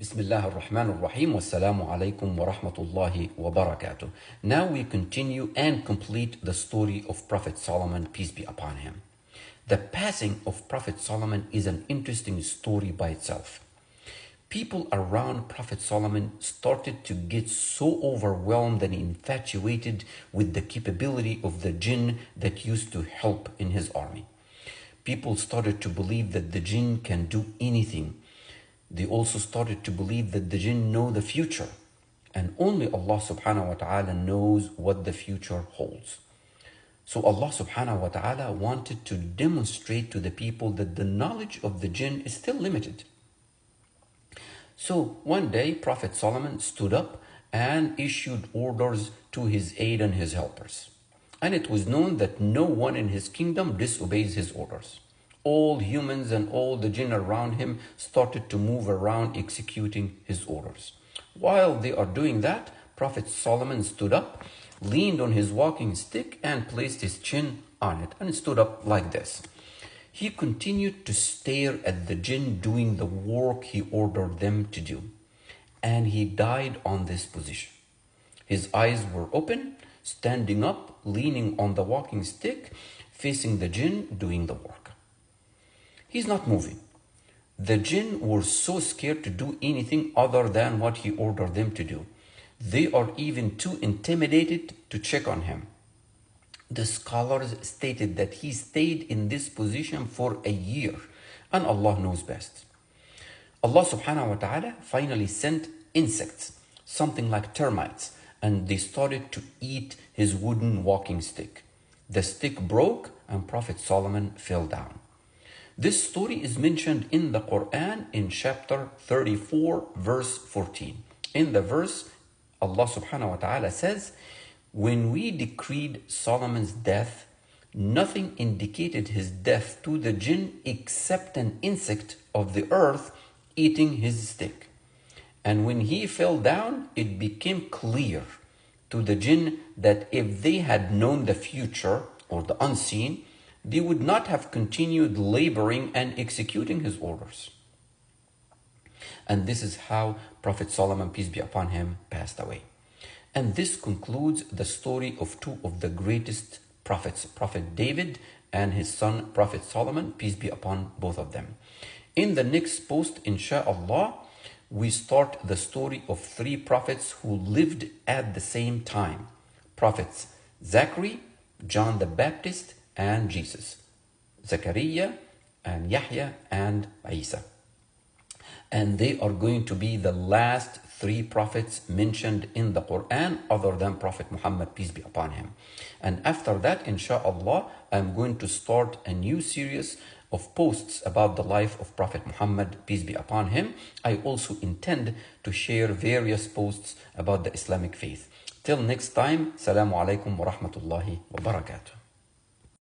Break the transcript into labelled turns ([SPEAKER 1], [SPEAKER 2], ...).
[SPEAKER 1] Bismillah ar-Rahman ar-Rahim. Wassalamu alaikum wa rahmatullahi wa barakatuh. Now we continue and complete the story of Prophet Solomon, peace be upon him. The passing of Prophet Solomon is an interesting story by itself. People around Prophet Solomon started to get so overwhelmed and infatuated with the capability of the jinn that used to help in his army. People started to believe that the jinn can do anything. They also started to believe that the jinn know the future, and only Allah subhanahu wa ta'ala knows what the future holds. So Allah subhanahu wa ta'ala wanted to demonstrate to the people that the knowledge of the jinn is still limited. So one day Prophet Solomon stood up and issued orders to his aid and his helpers. And it was known that no one in his kingdom disobeys his orders. All humans and all the jinn around him started to move around executing his orders. While they are doing that, Prophet Solomon stood up, leaned on his walking stick and placed his chin on it and stood up like this. He continued to stare at the jinn doing the work he ordered them to do, and he died on this position. His eyes were open, standing up, leaning on the walking stick, facing the jinn doing the work. He's not moving. The jinn were so scared to do anything other than what he ordered them to do. They are even too intimidated to check on him. The scholars stated that he stayed in this position for a year, and Allah knows best. Allah subhanahu wa ta'ala finally sent insects, something like termites, and they started to eat his wooden walking stick. The stick broke and Prophet Solomon fell down. This story is mentioned in the Quran in chapter 34, verse 14. In the verse, Allah subhanahu wa ta'ala says, "When we decreed Solomon's death, nothing indicated his death to the jinn except an insect of the earth eating his stick. And when he fell down, it became clear to the jinn that if they had known the future or the unseen, they would not have continued laboring and executing his orders." And this is how Prophet Solomon, peace be upon him, passed away. And this concludes the story of two of the greatest prophets, Prophet David and his son, Prophet Solomon, peace be upon both of them. In the next post, insha'Allah, we start the story of three prophets who lived at the same time. Prophets Zachary, John the Baptist, and Jesus. Zachariah and Yahya and Isa. And they are going to be the last three prophets mentioned in the Quran other than Prophet Muhammad, peace be upon him. And after that, insha'Allah, I'm going to start a new series of posts about the life of Prophet Muhammad, peace be upon him. I also intend to share various posts about the Islamic faith. Till next time, Assalamu alaikum wa rahmatullahi wa barakatuh.